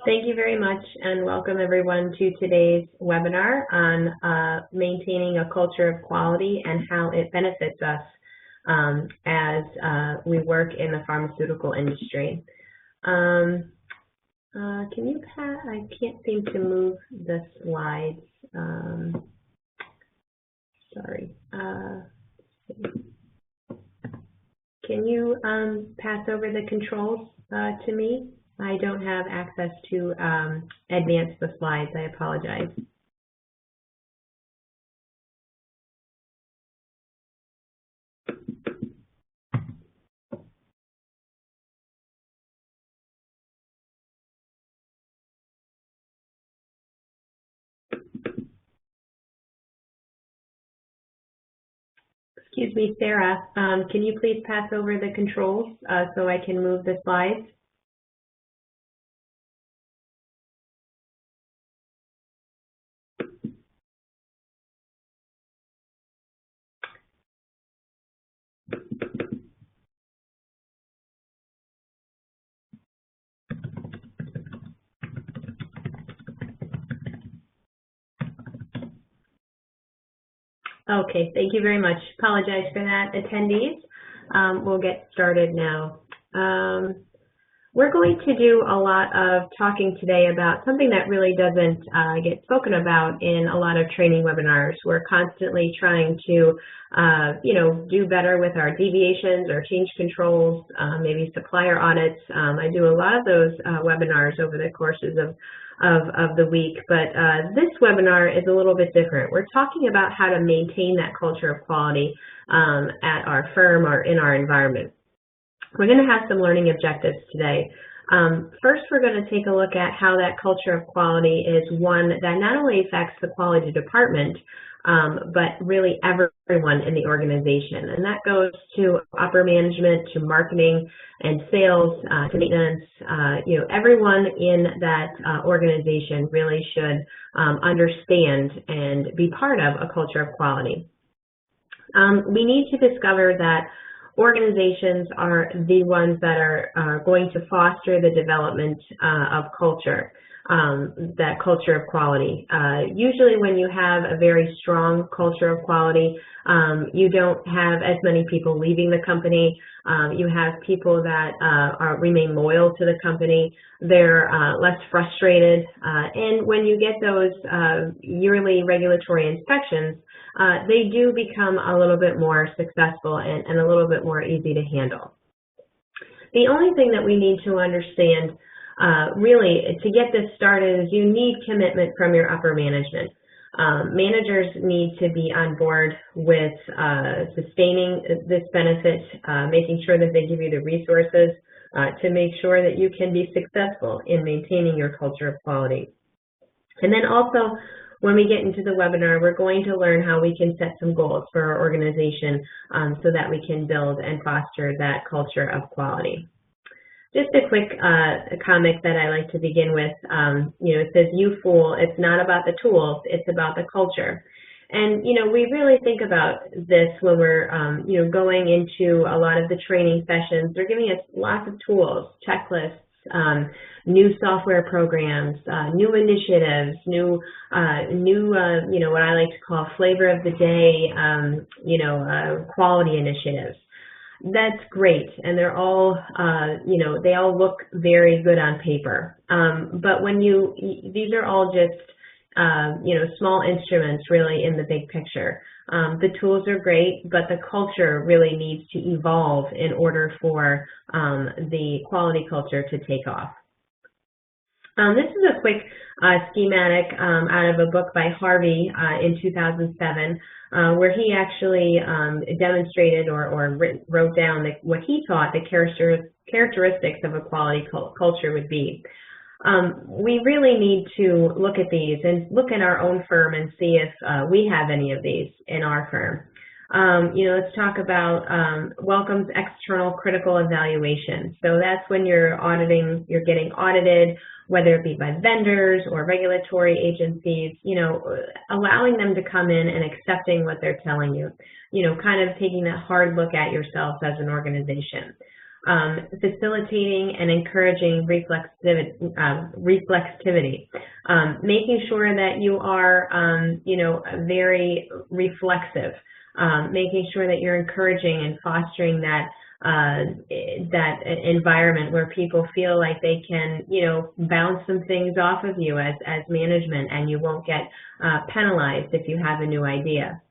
Thank you very much, and welcome everyone to today's webinar on maintaining a culture of quality and how it benefits us as we work in the pharmaceutical industry. Can you pass? I can't seem to move the slides. Sorry. Can you pass over the controls to me? I don't have access to advance the slides. I apologize. Excuse me, Sarah, can you please pass over the controls so I can move the slides? Okay, thank you very much. Apologize for that, attendees. We'll get started now. We're going to do a lot of talking today about something that really doesn't get spoken about in a lot of training webinars. We're constantly trying to, do better with our deviations or change controls, maybe supplier audits. I do a lot of those webinars over the courses of the week, but this webinar is a little bit different. We're talking about how to maintain that culture of quality at our firm or in our environment. We're going to have some learning objectives today. First, we're going to take a look at how that culture of quality is one that not only affects the quality department, but really everyone in the organization. And that goes to upper management, to marketing and sales, to maintenance. Everyone in that organization really should understand and be part of a culture of quality. We need to discover that organizations are the ones that are going to foster the development of culture, that culture of quality. Usually when you have a very strong culture of quality, you don't have as many people leaving the company. You have people that remain loyal to the company. They're less frustrated. And when you get those yearly regulatory inspections, they do become a little bit more successful and a little bit more easy to handle. The only thing that we need to understand really to get this started is you need commitment from your upper management. Managers need to be on board with sustaining this benefit, making sure that they give you the resources to make sure that you can be successful in maintaining your culture of quality. And then also, when we get into the webinar, we're going to learn how we can set some goals for our organization so that we can build and foster that culture of quality. Just a quick comic that I like to begin with. It says, "You fool, it's not about the tools, it's about the culture." And, we really think about this when we're, going into a lot of the training sessions. They're giving us lots of tools, checklists, new software programs, new initiatives, new, what I like to call flavor of the day, quality initiatives. That's great, and they're all, they all look very good on paper. But when these are all just, small instruments really in the big picture. The tools are great, but the culture really needs to evolve in order for the quality culture to take off. This is a quick schematic out of a book by Harvey in 2007, where he actually demonstrated or wrote down what he thought the characteristics of a quality culture would be. We really need to look at these and look at our own firm and see if we have any of these in our firm. Let's talk about welcomes external critical evaluation. So that's when you're getting audited, whether it be by vendors or regulatory agencies, allowing them to come in and accepting what they're telling you, kind of taking that hard look at yourself as an organization. facilitating and encouraging reflexivity, making sure that you are, very reflexive, making sure that you're encouraging and fostering that environment where people feel like they can, bounce some things off of you as management, and you won't get penalized if you have a new idea.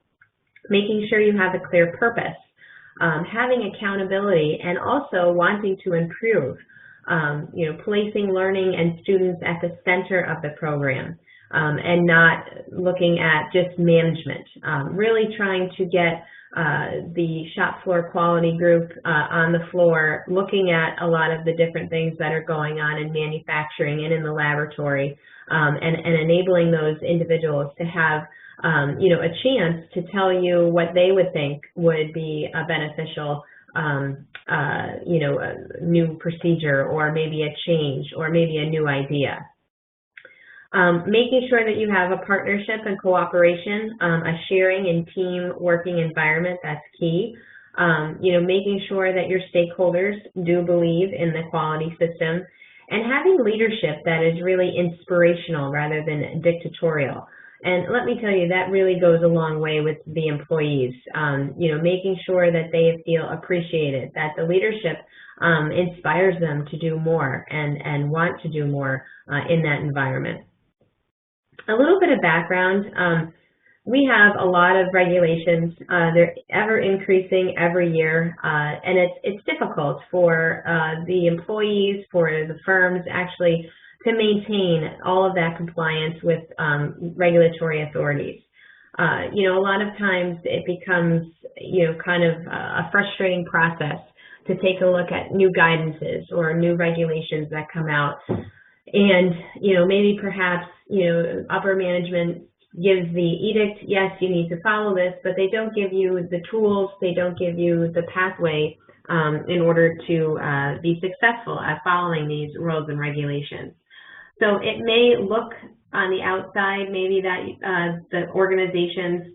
Making sure you have a clear purpose, having accountability, and also wanting to improve, placing learning and students at the center of the program, and not looking at just management, really trying to get the shop floor quality group on the floor, looking at a lot of the different things that are going on in manufacturing and in the laboratory, and enabling those individuals to have a chance to tell you what they would think would be a beneficial, a new procedure, or maybe a change, or maybe a new idea. Making sure that you have a partnership and cooperation, a sharing and team working environment, that's key. Making sure that your stakeholders do believe in the quality system, and having leadership that is really inspirational rather than dictatorial. And let me tell you, that really goes a long way with the employees, making sure that they feel appreciated, that the leadership inspires them to do more and want to do more in that environment. A little bit of background. We have a lot of regulations. They're ever increasing every year, and it's difficult for the employees, for the firms actually to maintain all of that compliance with regulatory authorities. A lot of times it becomes, kind of a frustrating process to take a look at new guidances or new regulations that come out. And, maybe perhaps, upper management gives the edict, yes, you need to follow this, but they don't give you the tools, they don't give you the pathway in order to be successful at following these rules and regulations. So it may look on the outside maybe that the organizations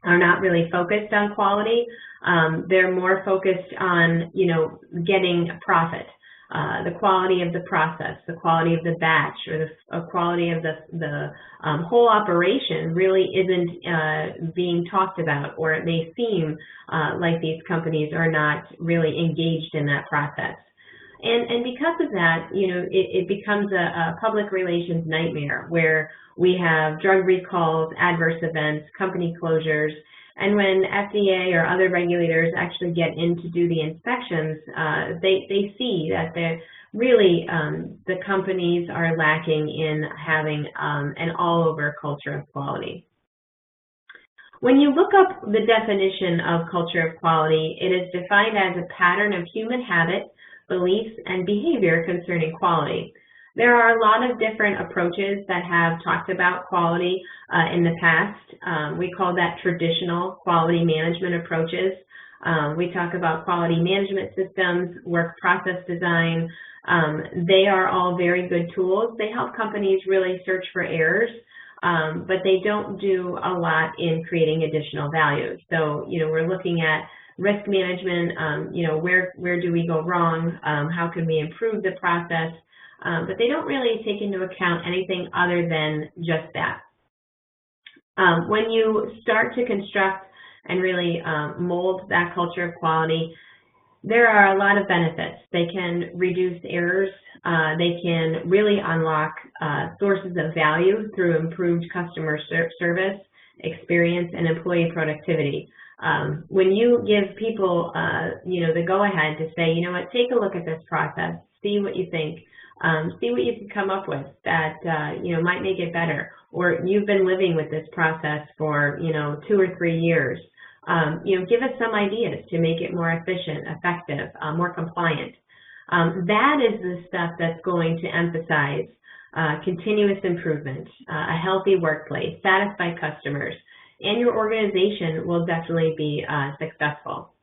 are not really focused on quality. They're more focused on, getting a profit. The quality of the process, the quality of the batch, or the quality of the whole operation really isn't being talked about, or it may seem like these companies are not really engaged in that process. And because of that, it becomes a public relations nightmare where we have drug recalls, adverse events, company closures, and when FDA or other regulators actually get in to do the inspections, they see that the companies are lacking in having an all-over culture of quality. When you look up the definition of culture of quality, it is defined as a pattern of human habit, beliefs, and behavior concerning quality. There are a lot of different approaches that have talked about quality in the past. We call that traditional quality management approaches. We talk about quality management systems, work process design. They are all very good tools. They help companies really search for errors, but they don't do a lot in creating additional value. So, we're looking at risk management, where do we go wrong? How can we improve the process? But they don't really take into account anything other than just that. When you start to construct and really mold that culture of quality, there are a lot of benefits. They can reduce errors. They can really unlock sources of value through improved customer service, experience, and employee productivity. When you give people, the go-ahead to say, take a look at this process, see what you think, see what you can come up with that, might make it better. Or you've been living with this process for, 2 or 3 years. Give us some ideas to make it more efficient, effective, more compliant. That is the stuff that's going to emphasize continuous improvement, a healthy workplace, satisfied customers, and your organization will definitely be successful.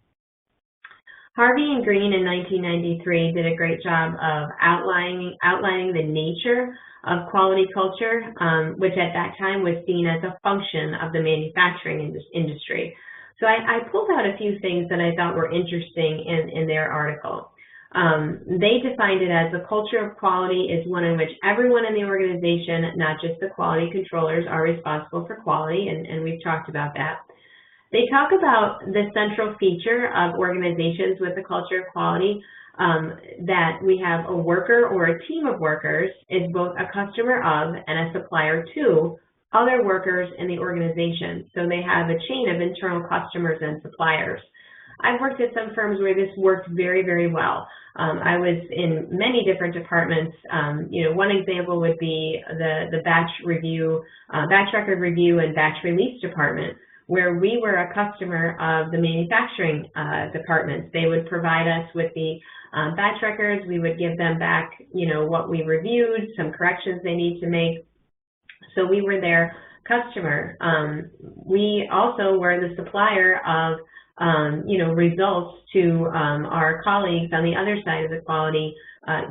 Harvey and Green in 1993 did a great job of outlining the nature of quality culture, which at that time was seen as a function of the manufacturing industry. So I pulled out a few things that I thought were interesting in their article. They defined it as the culture of quality is one in which everyone in the organization, not just the quality controllers, are responsible for quality, and we've talked about that. They talk about the central feature of organizations with the culture of quality, that we have a worker or a team of workers is both a customer of and a supplier to other workers in the organization. So they have a chain of internal customers and suppliers. I've worked at some firms where this worked very, very well. I was in many different departments. One example would be the batch review, batch record review and batch release department, where we were a customer of the manufacturing departments. They would provide us with the batch records. We would give them back, what we reviewed, some corrections they need to make. So we were their customer. We also were the supplier of, results to our colleagues on the other side of the quality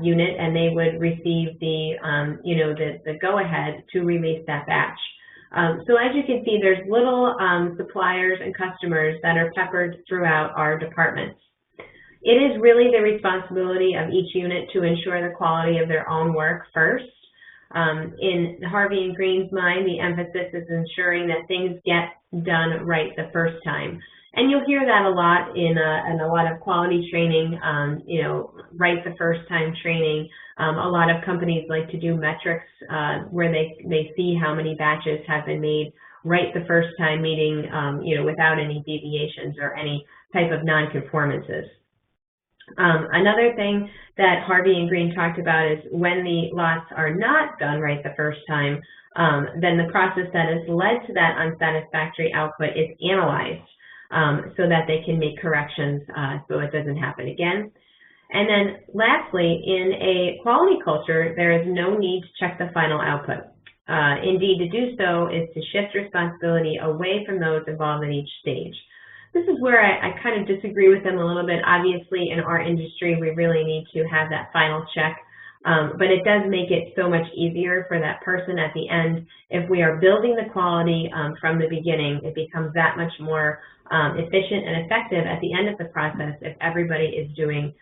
unit, and they would receive the, the go-ahead to release that batch. So as you can see, there's little suppliers and customers that are peppered throughout our departments. It is really the responsibility of each unit to ensure the quality of their own work first. In Harvey and Green's mind, the emphasis is ensuring that things get done right the first time. And you'll hear that a lot in a lot of quality training, right the first time training. A lot of companies like to do metrics where they see how many batches have been made right the first time, meaning, without any deviations or any type of non-conformances. Another thing that Harvey and Green talked about is when the lots are not done right the first time, then the process that has led to that unsatisfactory output is analyzed so that they can make corrections so it doesn't happen again. And then lastly, in a quality culture, there is no need to check the final output. Indeed, to do so is to shift responsibility away from those involved at each stage. This is where I kind of disagree with them a little bit. Obviously, in our industry, we really need to have that final check, but it does make it so much easier for that person at the end. If we are building the quality from the beginning, it becomes that much more efficient and effective at the end of the process if everybody is doing,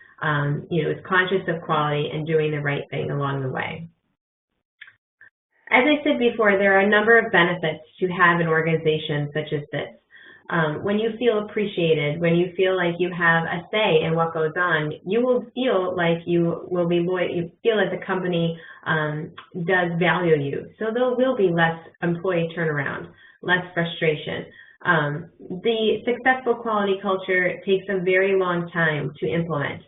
is conscious of quality and doing the right thing along the way. As I said before, there are a number of benefits to have an organization such as this. When you feel appreciated, when you feel like you have a say in what goes on, you will feel like you will be loyal. You feel that the company does value you. So there will be less employee turnaround, less frustration. The successful quality culture takes a very long time to implement.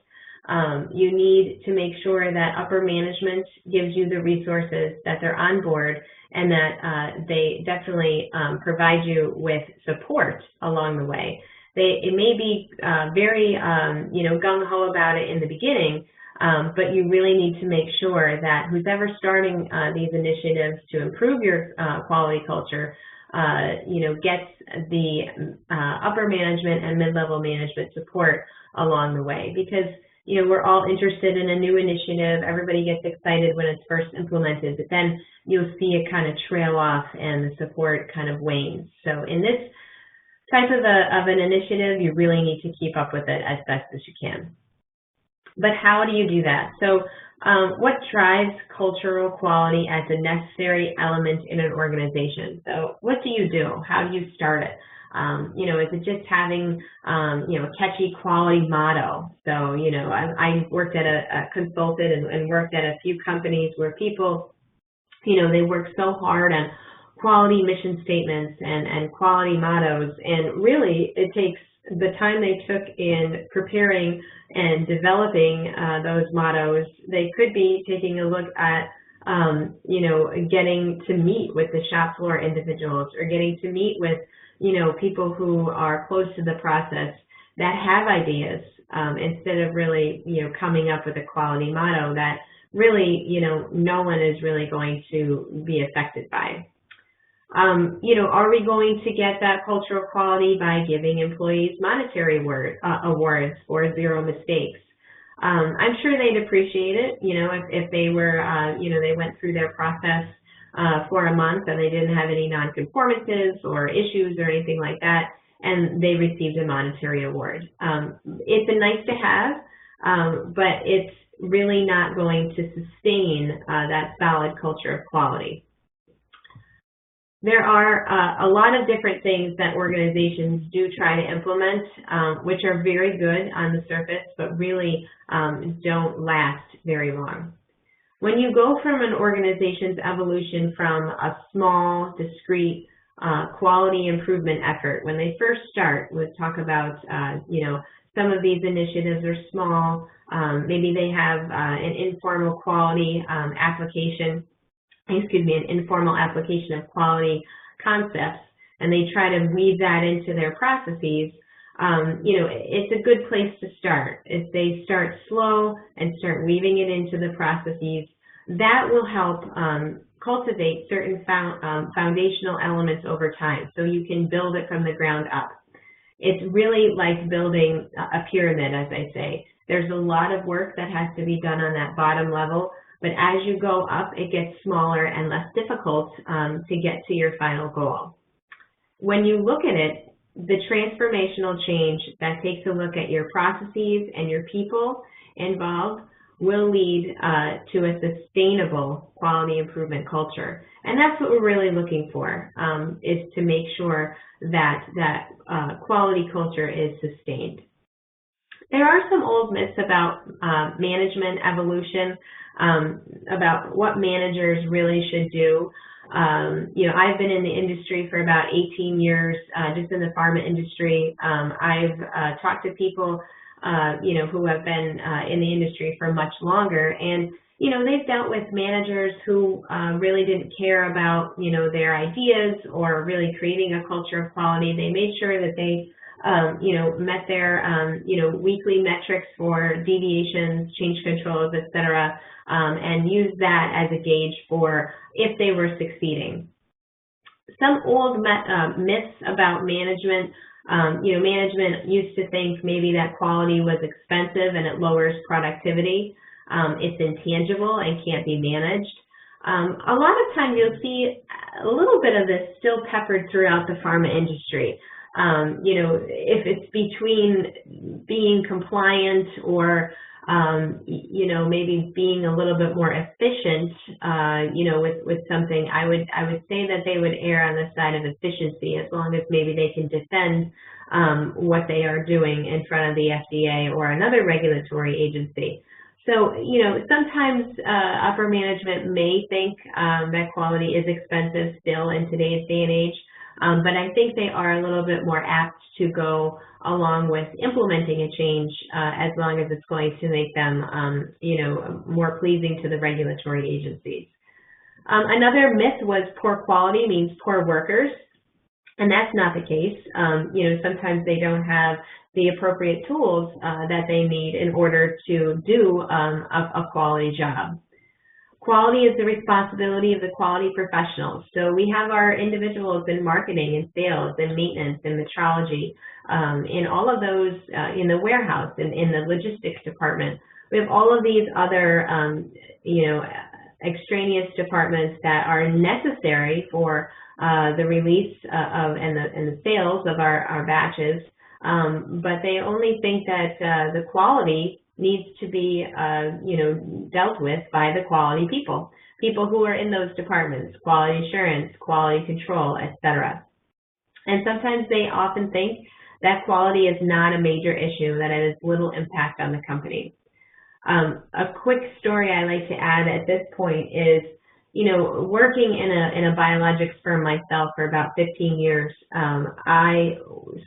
You need to make sure that upper management gives you the resources, that they're on board, and that they definitely provide you with support along the way. It may be very, gung-ho about it in the beginning, but you really need to make sure that who's ever starting these initiatives to improve your quality culture, gets the upper management and mid-level management support along the way, because we're all interested in a new initiative. Everybody gets excited when it's first implemented, but then you'll see it kind of trail off and the support kind of wanes. So in this type of an initiative, you really need to keep up with it as best as you can. But how do you do that? So what drives cultural quality as a necessary element in an organization? So what do you do? How do you start it? Is it just having, a catchy quality motto? So, I worked at a consulted and worked at a few companies where people, they work so hard on quality mission statements and quality mottos, and really it takes the time they took in preparing and developing those mottos. They could be taking a look at getting to meet with the shop floor individuals, or getting to meet with people who are close to the process that have ideas, instead of really, coming up with a quality motto that really, no one is really going to be affected by. Are we going to get that cultural quality by giving employees monetary awards for zero mistakes? I'm sure they'd appreciate it, if they were, they went through their process for a month and they didn't have any non-conformances or issues or anything like that, and they received a monetary award. It's a nice to have, but it's really not going to sustain that solid culture of quality. There are a lot of different things that organizations do try to implement, which are very good on the surface, but really don't last very long. When you go from an organization's evolution from a small, discrete, quality improvement effort, when they first start, we'll talk about, some of these initiatives are small, maybe they have an informal quality application, an informal application of quality concepts, and they try to weave that into their processes. It's a good place to start. If they start slow and start weaving it into the processes, that will help cultivate certain foundational elements over time, so you can build it from the ground up. It's really like building a pyramid, as I say. There's a lot of work that has to be done on that bottom level, but as you go up, it gets smaller and less difficult to get to your final goal. When you look at it, the transformational change that takes a look at your processes and your people involved will lead to a sustainable quality improvement culture. And that's what we're really looking for, is to make sure that quality culture is sustained. There are some old myths about management evolution, about what managers really should do. I've been in the industry for about 18 years, just in the pharma industry. I've talked to people who have been in the industry for much longer, and they've dealt with managers who really didn't care about their ideas or really creating a culture of quality. They made sure that they met their weekly metrics for deviations, change controls, etc., and used that as a gauge for if they were succeeding. Some old myths about management. Management used to think maybe that quality was expensive and it lowers productivity. It's intangible and can't be managed. A lot of times you'll see a little bit of this still peppered throughout the pharma industry. If it's between being compliant or maybe being a little bit more efficient, with something, I would say that they would err on the side of efficiency, as long as maybe they can defend what they are doing in front of the FDA or another regulatory agency. So, sometimes upper management may think that quality is expensive still in today's day and age, but I think they are a little bit more apt to go along with implementing a change as long as it's going to make them, more pleasing to the regulatory agencies. Another myth was poor quality means poor workers, and that's not the case. Sometimes they don't have the appropriate tools that they need in order to do a quality job. Quality is the responsibility of the quality professionals. So we have our individuals in marketing and sales and maintenance and metrology, in all of those, in the warehouse and in the logistics department. We have all of these other, extraneous departments that are necessary for the release of and the sales of our batches, but they only think that the quality needs to be, dealt with by the quality people who are in those departments, quality assurance, quality control, etc. And sometimes they often think that quality is not a major issue, that it has little impact on the company. A quick story I like to add at this point is, working in a biologics firm myself for about 15 years, I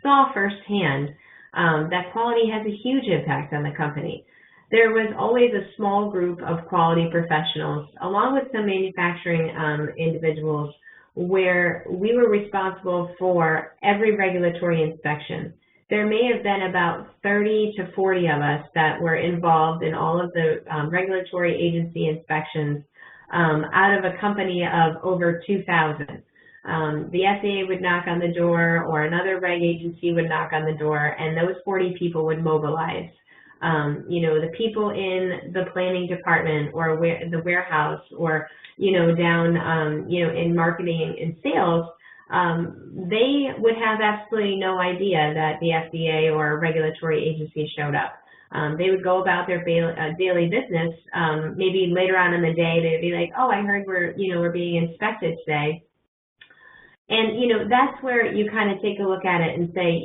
saw firsthand that quality has a huge impact on the company. There was always a small group of quality professionals, along with some manufacturing individuals, where we were responsible for every regulatory inspection. There may have been about 30 to 40 of us that were involved in all of the regulatory agency inspections out of a company of over 2,000. The FDA would knock on the door, or another reg agency would knock on the door, and those 40 people would mobilize. The people in the planning department or the warehouse or, down, in marketing and sales, they would have absolutely no idea that the FDA or a regulatory agency showed up. they would go about their daily business. Maybe later on in the day, they'd be like, "Oh, I heard we're being inspected today." And, that's where you kind of take a look at it and say,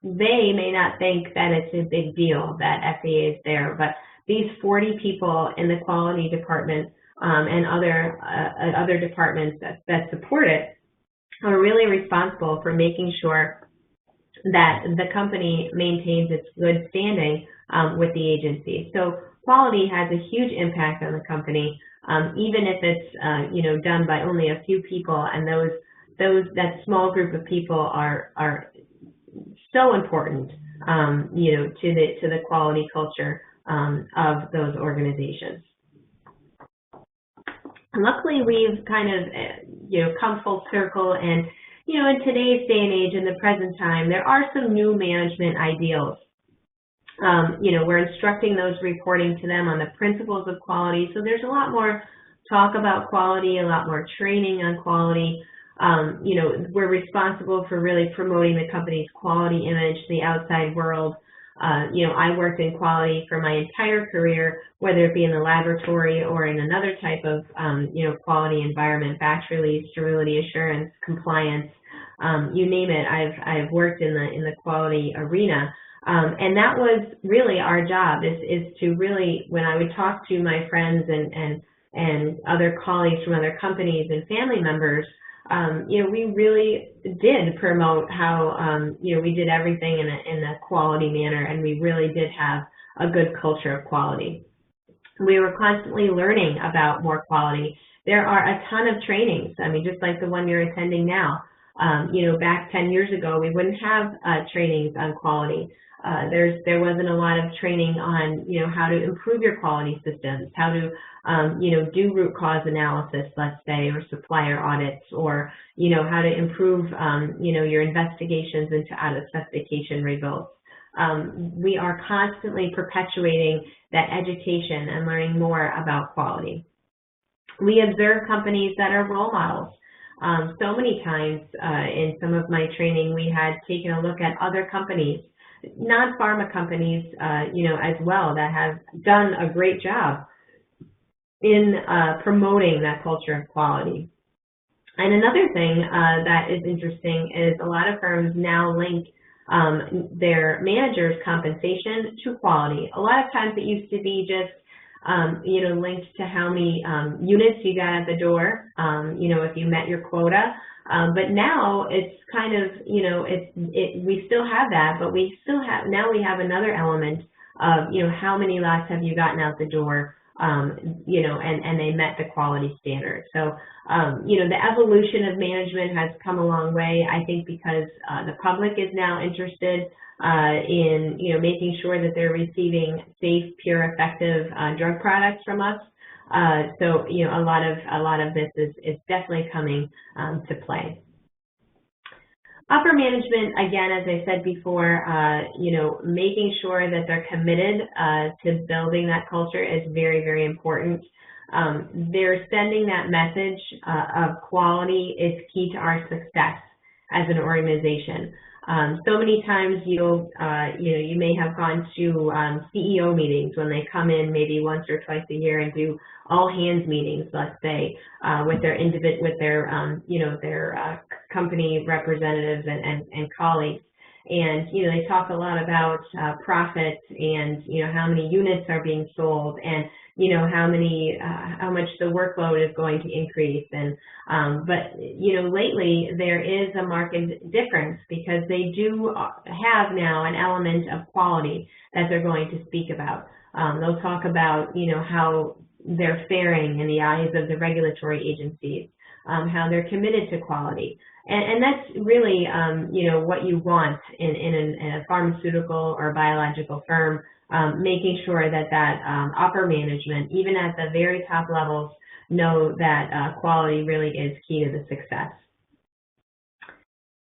they may not think that it's a big deal that FAA is there, but these 40 people in the quality department and other departments that support it are really responsible for making sure that the company maintains its good standing with the agency. So quality has a huge impact on the company, even if it's done by only a few people, and that small group of people are so important, to the quality culture of those organizations. Luckily, we've kind of come full circle, and in today's day and age, in the present time, there are some new management ideals. We're instructing those reporting to them on the principles of quality. So there's a lot more talk about quality, a lot more training on quality. We're responsible for really promoting the company's quality image to the outside world. I worked in quality for my entire career, whether it be in the laboratory or in another type of, quality environment, batch release, sterility assurance, compliance, you name it. I've worked in the quality arena. And that was really our job, is to really, when I would talk to my friends and other colleagues from other companies and family members, we really did promote how, we did everything in a quality manner, and we really did have a good culture of quality. We were constantly learning about more quality. There are a ton of trainings, just like the one you're attending now. Back 10 years ago, we wouldn't have trainings on quality. There wasn't a lot of training on, how to improve your quality systems, how to, do root cause analysis, let's say, or supplier audits, or, how to improve, your investigations into out-of-specification results. We are constantly perpetuating that education and learning more about quality. We observe companies that are role models. So many times in some of my training, we had taken a look at other companies, non-pharma companies, as well, that have done a great job in promoting that culture of quality. And another thing that is interesting is a lot of firms now link their managers' compensation to quality. A lot of times it used to be just linked to how many units you got at the door, if you met your quota. But now it's kind of, we still have that, but now we have another element of, how many lots have you gotten out the door, and they met the quality standard. So, the evolution of management has come a long way, I think, because the public is now interested in, making sure that they're receiving safe, pure, effective drug products from us. So, a lot of this is definitely coming to play. Upper management, again, as I said before, making sure that they're committed to building that culture is very, very important. They're sending that message of quality is key to our success as an organization. So many times you may have gone to CEO meetings when they come in maybe once or twice a year and do all hands meetings, let's say, with their company representatives and colleagues. And, they talk a lot about profits and, how many units are being sold and, how much the workload is going to increase. And, but, lately there is a marked difference because they do have now an element of quality that they're going to speak about. They'll talk about, how they're faring in the eyes of the regulatory agencies, how they're committed to quality. And that's really, what you want in a pharmaceutical or biological firm, making sure that upper management, even at the very top levels, know that quality really is key to the success.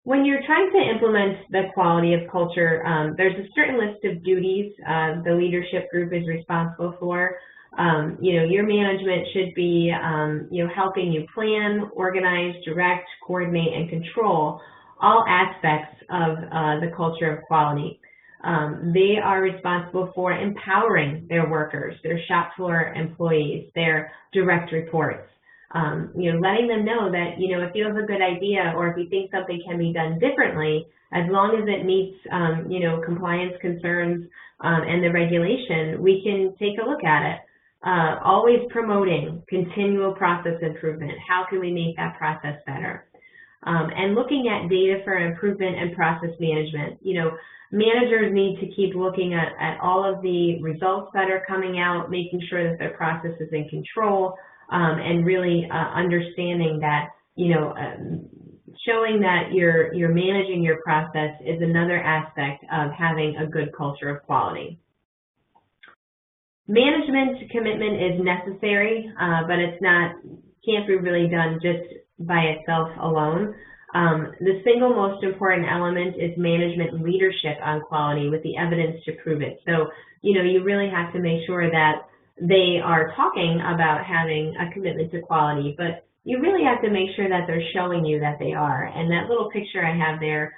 When you're trying to implement the quality of culture, there's a certain list of duties the leadership group is responsible for. Your management should be, helping you plan, organize, direct, coordinate, and control all aspects of the culture of quality. They are responsible for empowering their workers, their shop floor employees, their direct reports. Letting them know that, if you have a good idea or if you think something can be done differently, as long as it meets, compliance concerns and the regulation, we can take a look at it. Always promoting continual process improvement. How can we make that process better? And looking at data for improvement and process management. Managers need to keep looking at all of the results that are coming out, making sure that their process is in control, and really understanding that, showing that you're managing your process is another aspect of having a good culture of quality. Management commitment is necessary, but can't be really done just by itself alone. The single most important element is management leadership on quality with the evidence to prove it. So, you really have to make sure that they are talking about having a commitment to quality, but you really have to make sure that they're showing you that they are. And that little picture I have there,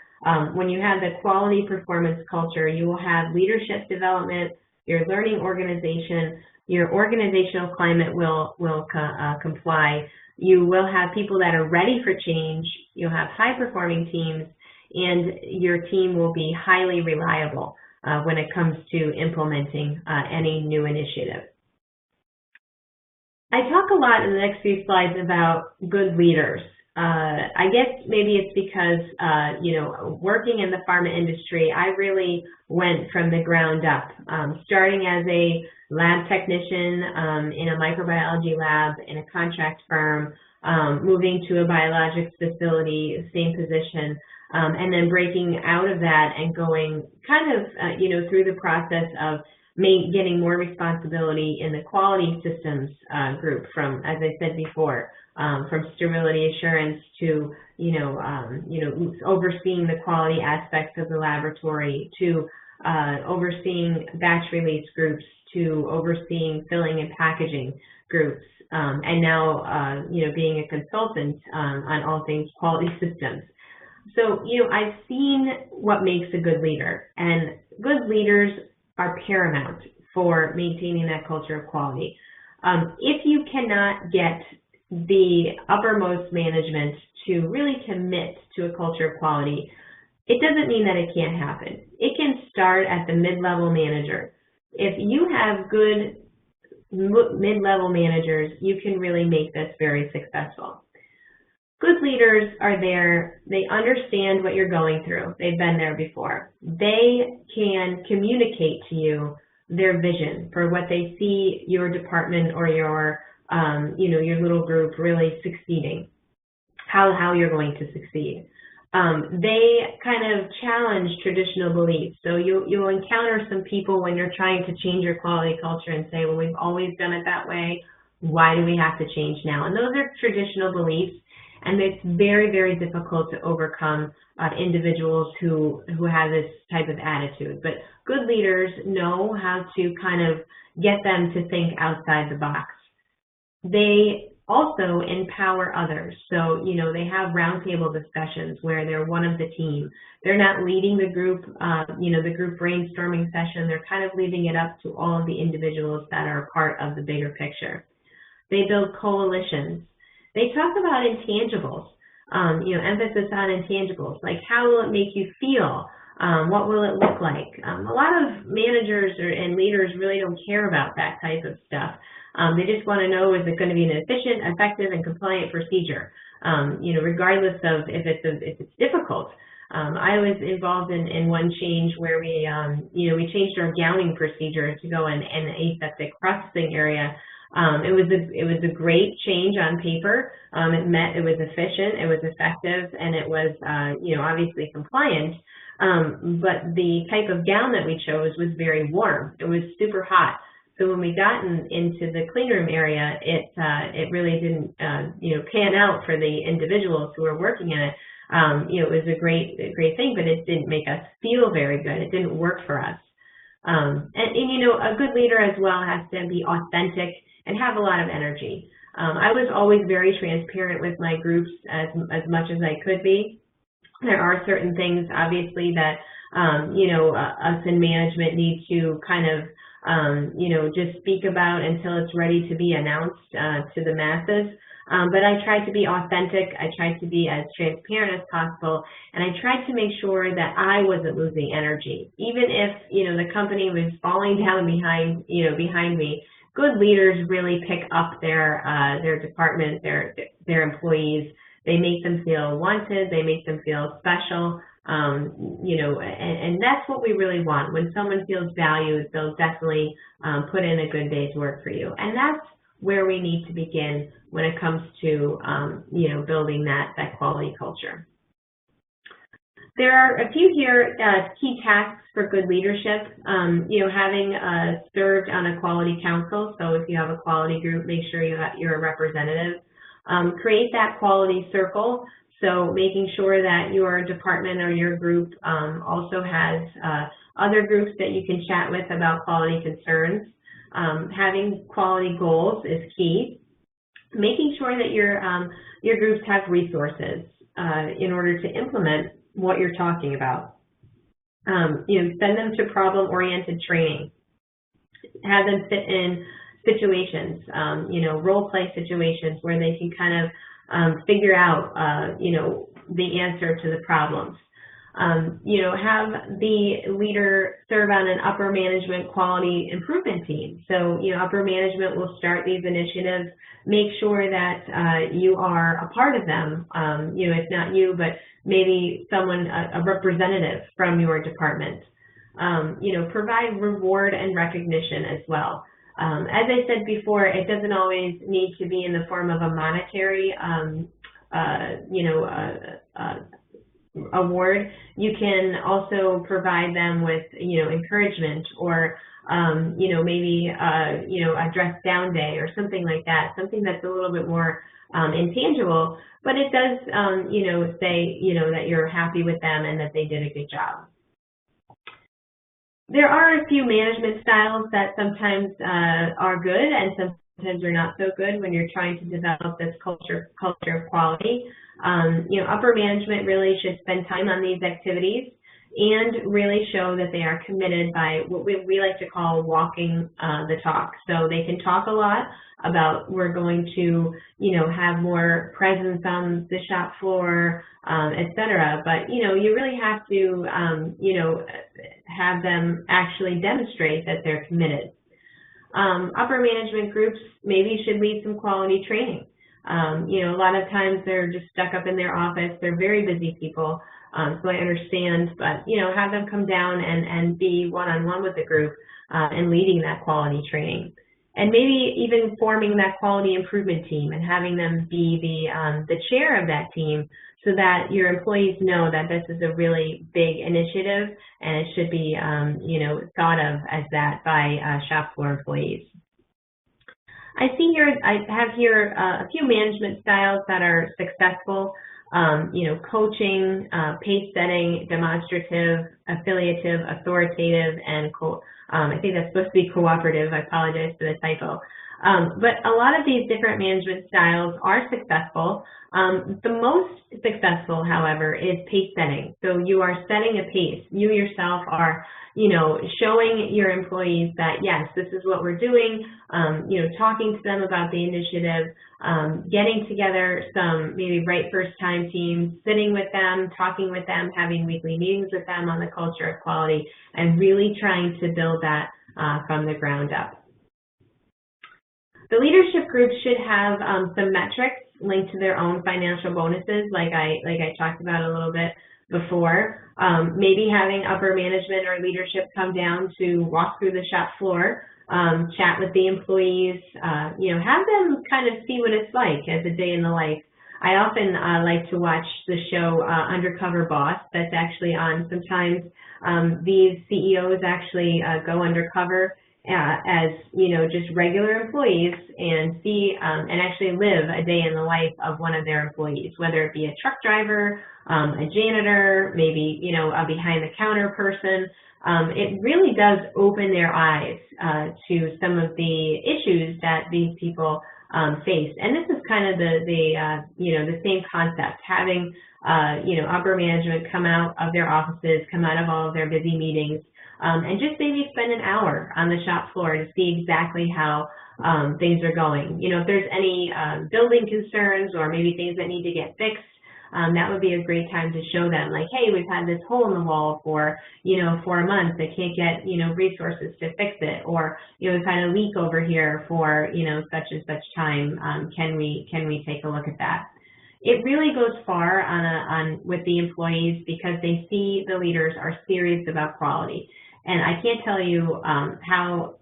when you have the quality performance culture, you will have leadership development, your learning organization, your organizational climate will comply. You will have people that are ready for change. You'll have high-performing teams, and your team will be highly reliable when it comes to implementing any new initiative. I talk a lot in the next few slides about good leaders. I guess maybe it's because, working in the pharma industry, I really went from the ground up, starting as a lab technician in a microbiology lab in a contract firm, moving to a biologics facility, same position, and then breaking out of that and going kind of, through the process of getting more responsibility in the quality systems group from, as I said before, from sterility assurance to, overseeing the quality aspects of the laboratory, to overseeing batch release groups, to overseeing filling and packaging groups, and now, being a consultant on all things quality systems. So, I've seen what makes a good leader, and good leaders are paramount for maintaining that culture of quality. If you cannot get the uppermost management to really commit to a culture of quality, it doesn't mean that it can't happen. It can start at the mid-level manager. If you have good mid-level managers, you can really make this very successful. Good leaders are there. They understand what you're going through. They've been there before. They can communicate to you their vision for what they see your department or your, your little group really succeeding, how you're going to succeed. They kind of challenge traditional beliefs. So you'll encounter some people when you're trying to change your quality culture and say, well, we've always done it that way. Why do we have to change now? And those are traditional beliefs. And it's very, very difficult to overcome individuals who have this type of attitude. But good leaders know how to kind of get them to think outside the box. They also empower others. So, they have roundtable discussions where they're one of the team. They're not leading the group, the group brainstorming session. They're kind of leaving it up to all of the individuals that are part of the bigger picture. They build coalitions. They talk about intangibles, emphasis on intangibles, like how will it make you feel? What will it look like? A lot of managers and leaders really don't care about that type of stuff. They just want to know, is it going to be an efficient, effective, and compliant procedure, regardless of if it's difficult. I was involved in one change where we changed our gowning procedure to go in an aseptic processing area. It was a great change on paper. It was efficient, it was effective, and it was, obviously compliant. But the type of gown that we chose was very warm. It was super hot. So when we got into the clean room area, it really didn't, pan out for the individuals who were working in it. It was a great thing, but it didn't make us feel very good. It didn't work for us. And a good leader as well has to be authentic and have a lot of energy. I was always very transparent with my groups as much as I could be. There are certain things, obviously, that us in management need to kind of, just speak about until it's ready to be announced to the masses. But I tried to be authentic. I tried to be as transparent as possible, and I tried to make sure that I wasn't losing energy, even if the company was falling down behind me. Good leaders really pick up their department, their employees. They make them feel wanted. They make them feel special. And that's what we really want. When someone feels valued, they'll definitely put in a good day's work for you. And that's where we need to begin when it comes to, building that quality culture. There are a few here key tasks for good leadership. Having served on a quality council, so if you have a quality group, make sure you're a representative. Create that quality circle, so making sure that your department or your group also has other groups that you can chat with about quality concerns. Having quality goals is key. Making sure that your groups have resources in order to implement what you're talking about. Send them to problem-oriented training. Have them fit in situations, role-play situations where they can kind of figure out, the answer to the problems. Have the leader serve on an upper management quality improvement team. So, upper management will start these initiatives. Make sure that you are a part of them. If not you, but maybe someone, a representative from your department. Provide reward and recognition as well. As I said before, it doesn't always need to be in the form of a monetary, award. You can also provide them with, encouragement, or, maybe, a dress down day or something like that, something that's a little bit more intangible, but it does, say, that you're happy with them and that they did a good job. There are a few management styles that sometimes are good and sometimes are not so good when you're trying to develop this culture of quality. Upper management really should spend time on these activities and really show that they are committed by what we like to call walking the talk. So they can talk a lot about we're going to, have more presence on the shop floor, et cetera. But, you really have to, have them actually demonstrate that they're committed. Upper management groups maybe should lead some quality training. A lot of times they're just stuck up in their office. They're very busy people, so I understand, but, have them come down and be one-on-one with the group and leading that quality training. And maybe even forming that quality improvement team and having them be the chair of that team so that your employees know that this is a really big initiative and it should be, thought of as that by shop floor employees. I have here a few management styles that are successful, coaching, pace setting, demonstrative, affiliative, authoritative, and I think that's supposed to be cooperative. I apologize for the typo. But a lot of these different management styles are successful. The most successful, however, is pace setting. So you are setting a pace. You yourself are, showing your employees that, yes, this is what we're doing, talking to them about the initiative, getting together some maybe right first time teams, sitting with them, talking with them, having weekly meetings with them on the culture of quality, and really trying to build that from the ground up. The leadership group should have some metrics linked to their own financial bonuses, like I talked about a little bit before. Maybe having upper management or leadership come down to walk through the shop floor, chat with the employees, have them kind of see what it's like as a day in the life. I often like to watch the show Undercover Boss. That's actually on. Sometimes these CEOs actually go undercover as just regular employees and see and actually live a day in the life of one of their employees, whether it be a truck driver, a janitor, maybe a behind the counter person. It really does open their eyes to some of the issues that these people faced. And this is kind of the same concept, having upper management come out of their offices, come out of all of their busy meetings, and just maybe spend an hour on the shop floor to see exactly how things are going. If there's any building concerns or maybe things that need to get fixed, that would be a great time to show them, like, hey, we've had this hole in the wall for, for a month. I can't get, resources to fix it. Or, we've had a leak over here for, such and such time. Can we take a look at that? It really goes far with the employees because they see the leaders are serious about quality. And I can't tell you how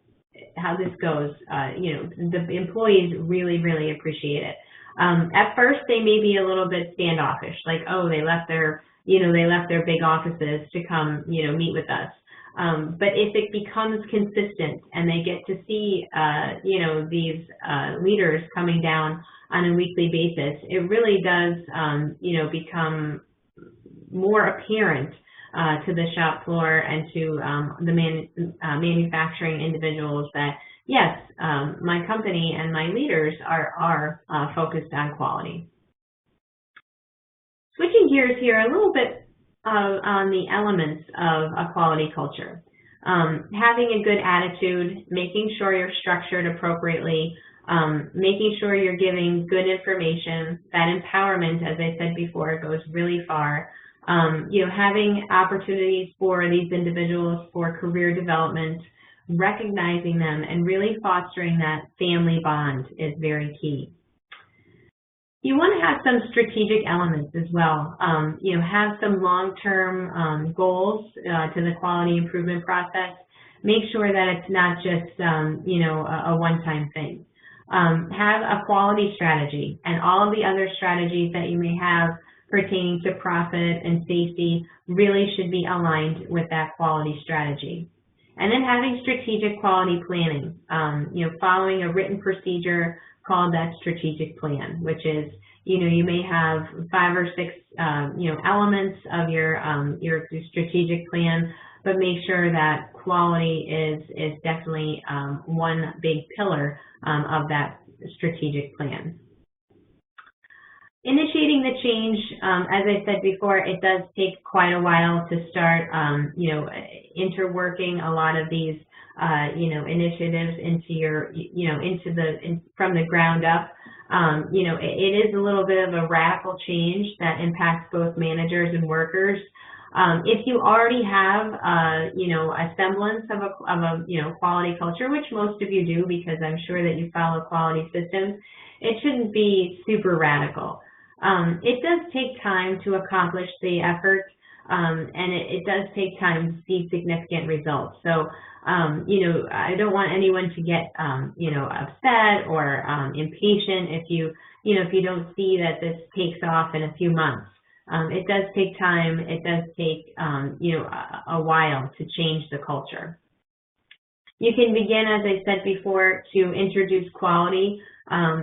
this goes. The employees really, really appreciate it. At first, they may be a little bit standoffish, like, oh, they left their big offices to come, meet with us. But if it becomes consistent and they get to see, these leaders coming down on a weekly basis, it really does, become more apparent to the shop floor and to the manufacturing individuals that, yes, my company and my leaders are focused on quality. Switching gears here a little bit on the elements of a quality culture. Having a good attitude, making sure you're structured appropriately, making sure you're giving good information. That empowerment, as I said before, goes really far. Having opportunities for these individuals for career development, recognizing them, and really fostering that family bond is very key. You want to have some strategic elements as well. Have some long-term goals to the quality improvement process. Make sure that it's not just, a one-time thing. Have a quality strategy, and all of the other strategies that you may have pertaining to profit and safety really should be aligned with that quality strategy. And then having strategic quality planning, following a written procedure called that strategic plan, which is, you may have 5 or 6, elements of your strategic plan, but make sure that quality is definitely one big pillar of that strategic plan. Initiating the change, as I said before, it does take quite a while to start, interworking a lot of these, initiatives into your, from the ground up. It is a little bit of a radical change that impacts both managers and workers. If you already have, a semblance of a quality culture, which most of you do because I'm sure that you follow quality systems, it shouldn't be super radical. It does take time to accomplish the effort, and it does take time to see significant results. So, I don't want anyone to get, upset or impatient if you don't see that this takes off in a few months. It does take time. It does take, a while to change the culture. You can begin, as I said before, to introduce quality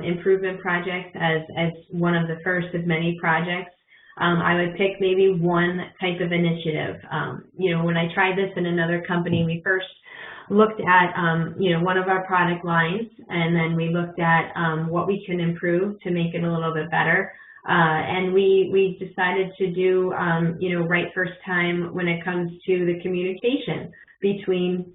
improvement projects as one of the first of many projects. I would pick maybe one type of initiative. When I tried this in another company, we first looked at, one of our product lines, and then we looked at what we can improve to make it a little bit better. And we decided to do, right first time when it comes to the communication between,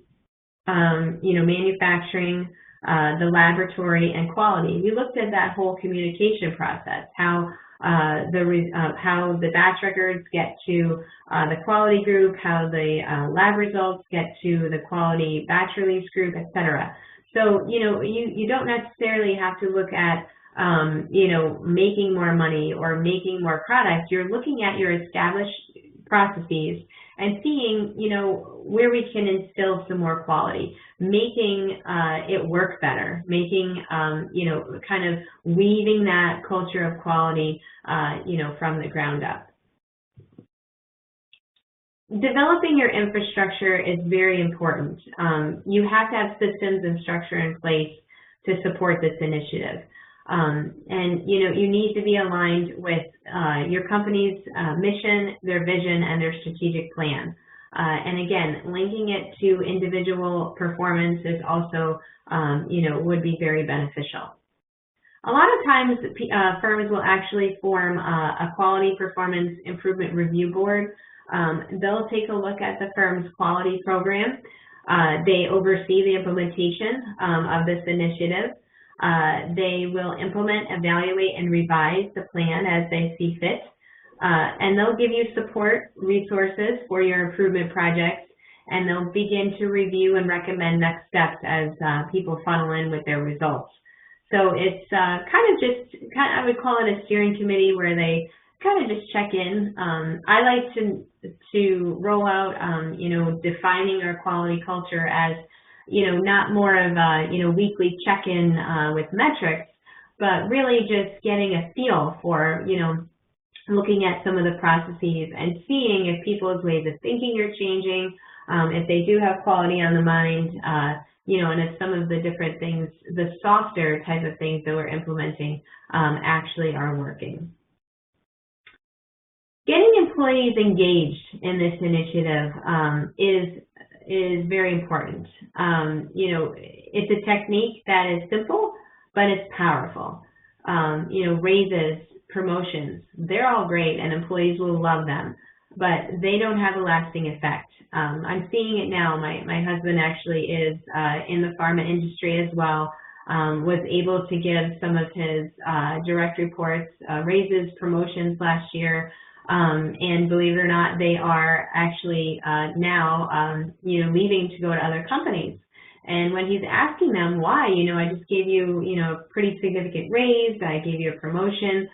manufacturing, the laboratory, and quality. We looked at that whole communication process, how the batch records get to the quality group, how the lab results get to the quality batch release group, etc. So, you don't necessarily have to look at, making more money or making more products. You're looking at your established processes and seeing, where we can instill some more quality, making it work better, making, kind of weaving that culture of quality, from the ground up. Developing your infrastructure is very important. You have to have systems and structure in place to support this initiative. And you need to be aligned with your company's mission, their vision, and their strategic plan. And again, linking it to individual performance is also, would be very beneficial. A lot of times firms will actually form a quality performance improvement review board. They'll take a look at the firm's quality program. They oversee the implementation of this initiative. They will implement, evaluate, and revise the plan as they see fit. And they'll give you support resources for your improvement projects, and they'll begin to review and recommend next steps as people funnel in with their results. So it's I would call it a steering committee where they kind of just check in. I like to roll out, defining our quality culture as, not more of a, weekly check-in with metrics, but really just getting a feel for, looking at some of the processes and seeing if people's ways of thinking are changing, if they do have quality on the mind, and if some of the different things, the softer type of things that we're implementing actually are working. Getting employees engaged in this initiative is very important. It's a technique that is simple, but it's powerful. Raises, promotions, they're all great and employees will love them, but they don't have a lasting effect. I'm seeing it now. My husband actually is in the pharma industry as well, was able to give some of his direct reports raises, promotions last year, and believe it or not, they are actually now, leaving to go to other companies. And when he's asking them why, I just gave you, a pretty significant raise, I gave you a promotion,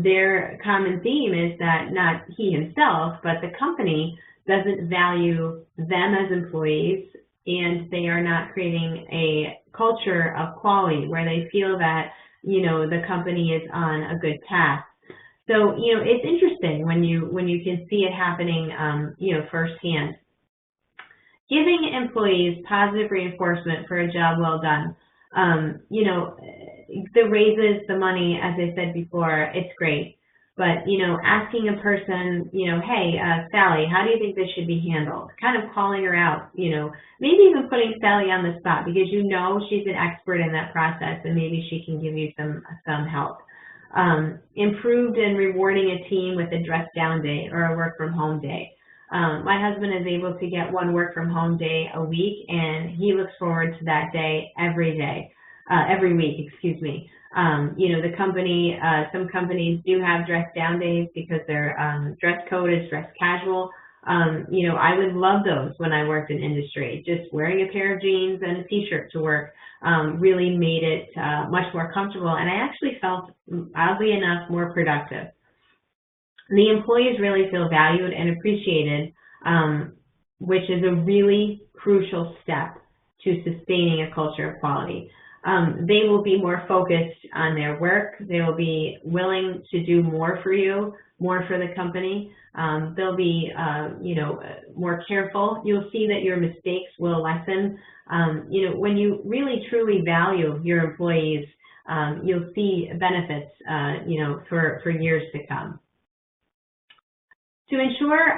their common theme is that not he himself, but the company doesn't value them as employees, and they are not creating a culture of quality where they feel that, the company is on a good path. So, it's interesting when you can see it happening, firsthand. Giving employees positive reinforcement for a job well done. The raises, the money, as I said before, it's great. But, asking a person, hey, Sally, how do you think this should be handled? Kind of calling her out, maybe even putting Sally on the spot because she's an expert in that process and maybe she can give you some help. Improved and rewarding a team with a dress down day or a work from home day. My husband is able to get one work from home day a week, and he looks forward to that day every week, excuse me. The company, some companies do have dress down days because their dress code is dress casual. I would love those when I worked in industry. Just wearing a pair of jeans and a t-shirt to work really made it much more comfortable, and I actually felt, oddly enough, more productive. The employees really feel valued and appreciated, which is a really crucial step to sustaining a culture of quality. They will be more focused on their work. They will be willing to do more for you, more for the company. They'll be, more careful. You'll see that your mistakes will lessen. When you really truly value your employees, you'll see benefits, for years to come. To ensure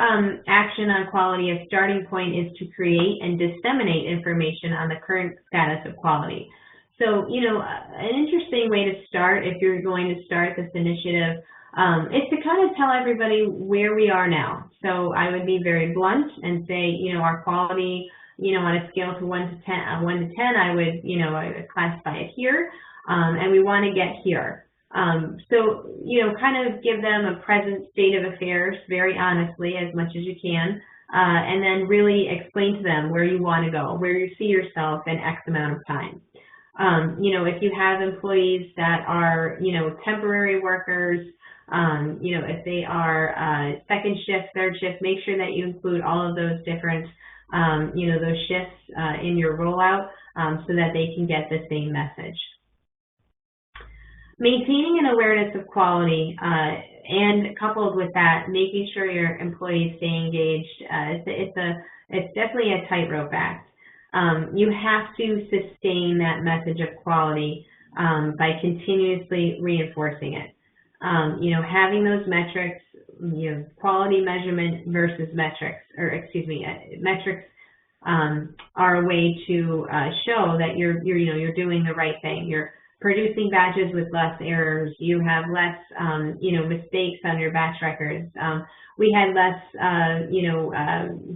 action on quality, a starting point is to create and disseminate information on the current status of quality. So, an interesting way to start, if you're going to start this initiative, is to kind of tell everybody where we are now. So I would be very blunt and say, our quality, on a scale to 1 to 10, I would, I would classify it here, and we want to get here. So, kind of give them a present state of affairs very honestly, as much as you can, and then really explain to them where you want to go, where you see yourself in X amount of time. If you have employees that are, temporary workers, if they are second shift, third shift, make sure that you include all of those different, those shifts in your rollout so that they can get the same message. Maintaining an awareness of quality and coupled with that, making sure your employees stay engaged, it's definitely a tightrope act. You have to sustain that message of quality by continuously reinforcing it. Having those metrics, quality measurement versus metrics, metrics are a way to show that you're doing the right thing. You're producing batches with less errors. You have less, mistakes on your batch records. We had less,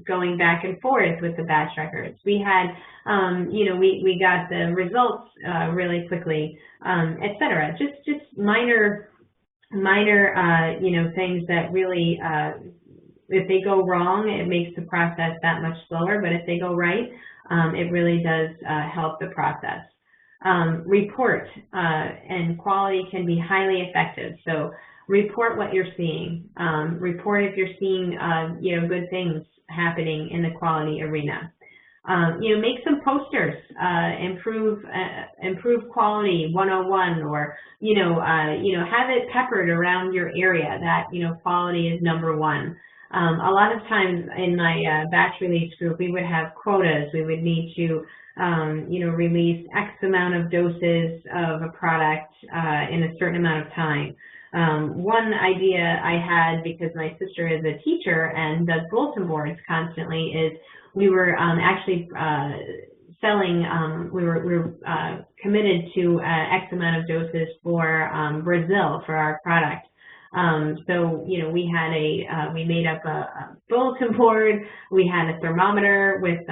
going back and forth with the batch records. We had, we got the results really quickly, et cetera. Just minor, things that really, if they go wrong, it makes the process that much slower. But if they go right, it really does help the process. Report and quality can be highly effective. So report what you're seeing. Report if you're seeing, good things happening in the quality arena. Make some posters, improve quality 101, or, have it peppered around your area that, quality is number one. A lot of times in my batch release group, we would have quotas. We would need to, release X amount of doses of a product in a certain amount of time. One idea I had, because my sister is a teacher and does bulletin boards constantly, is we were actually selling, we were committed to X amount of doses for Brazil for our product. So, we had we made up a bulletin board. We had a thermometer with,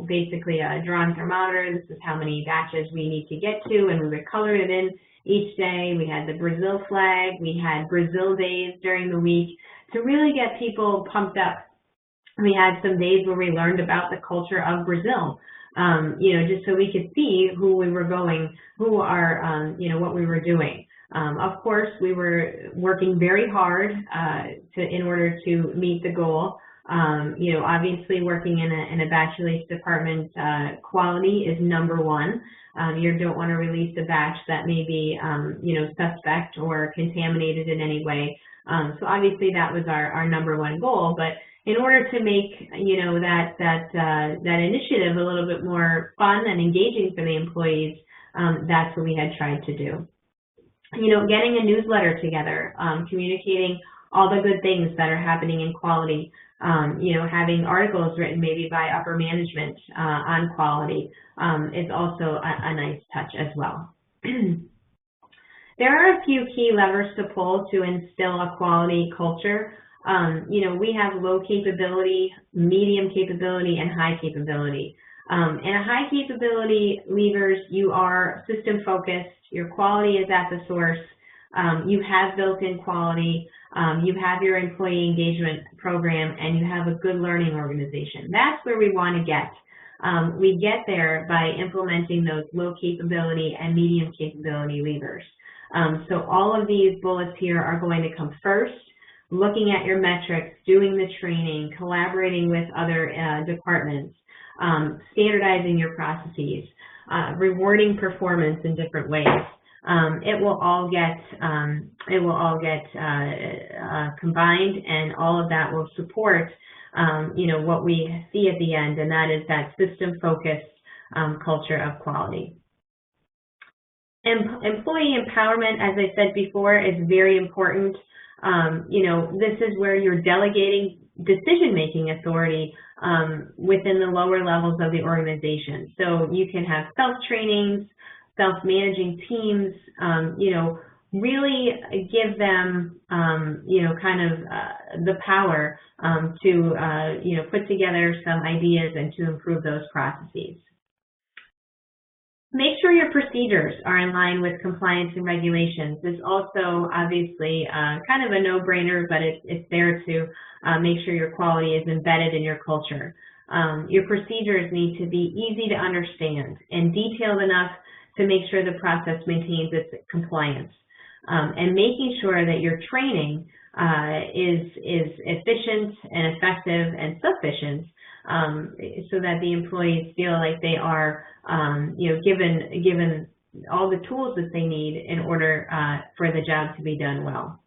basically a drawn thermometer. This is how many batches we need to get to, and we would color it in each day. We had the Brazil flag. We had Brazil days during the week to really get people pumped up. We had some days where we learned about the culture of Brazil, just so we could see who we were going, who are, what we were doing. Of course, we were working very hard in order to meet the goal. Obviously working in a batch release department, quality is number one. You don't want to release a batch that may be, suspect or contaminated in any way. So obviously that was our number one goal. But in order to make, that initiative a little bit more fun and engaging for the employees, that's what we had tried to do. Getting a newsletter together, communicating all the good things that are happening in quality, having articles written maybe by upper management on quality is also a nice touch as well. There are a few key levers to pull to instill a quality culture. We have low capability, medium capability, and high capability. In a high capability levers, you are system focused, your quality is at the source, you have built-in quality, you have your employee engagement program, and you have a good learning organization. That's where we want to get. We get there by implementing those low capability and medium capability levers. So all of these bullets here are going to come first. Looking at your metrics, doing the training, collaborating with other departments, standardizing your processes, rewarding performance in different ways. It will all get combined, and all of that will support what we see at the end, and that is that system-focused culture of quality. Employee empowerment, as I said before, is very important. This is where you're delegating decision-making authority within the lower levels of the organization. So you can have self-trainings, self-managing teams, really give them, the power to, put together some ideas and to improve those processes. Make sure your procedures are in line with compliance and regulations. It's also obviously kind of a no-brainer, but it's there to make sure your quality is embedded in your culture. Your procedures need to be easy to understand and detailed enough to make sure the process maintains its compliance. And making sure that your training is efficient and effective and sufficient, so that the employees feel like they are, given all the tools that they need in order for the job to be done well.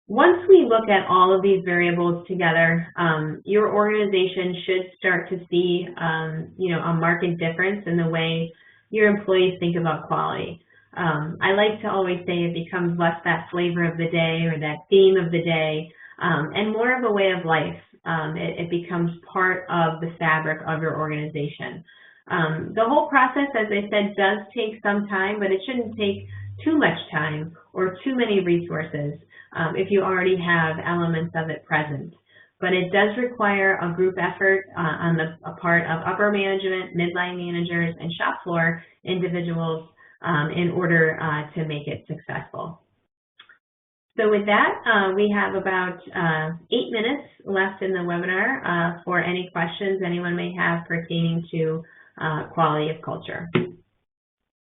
Once we look at all of these variables together, your organization should start to see, a marked difference in the way your employees think about quality. I like to always say it becomes less that flavor of the day or that theme of the day, and more of a way of life. It becomes part of the fabric of your organization. The whole process, as I said, does take some time, but it shouldn't take too much time or too many resources if you already have elements of it present. But it does require a group effort on the part of upper management, midline managers, and shop floor individuals in order to make it successful. So with that, we have about 8 minutes left in the webinar for any questions anyone may have pertaining to quality of culture.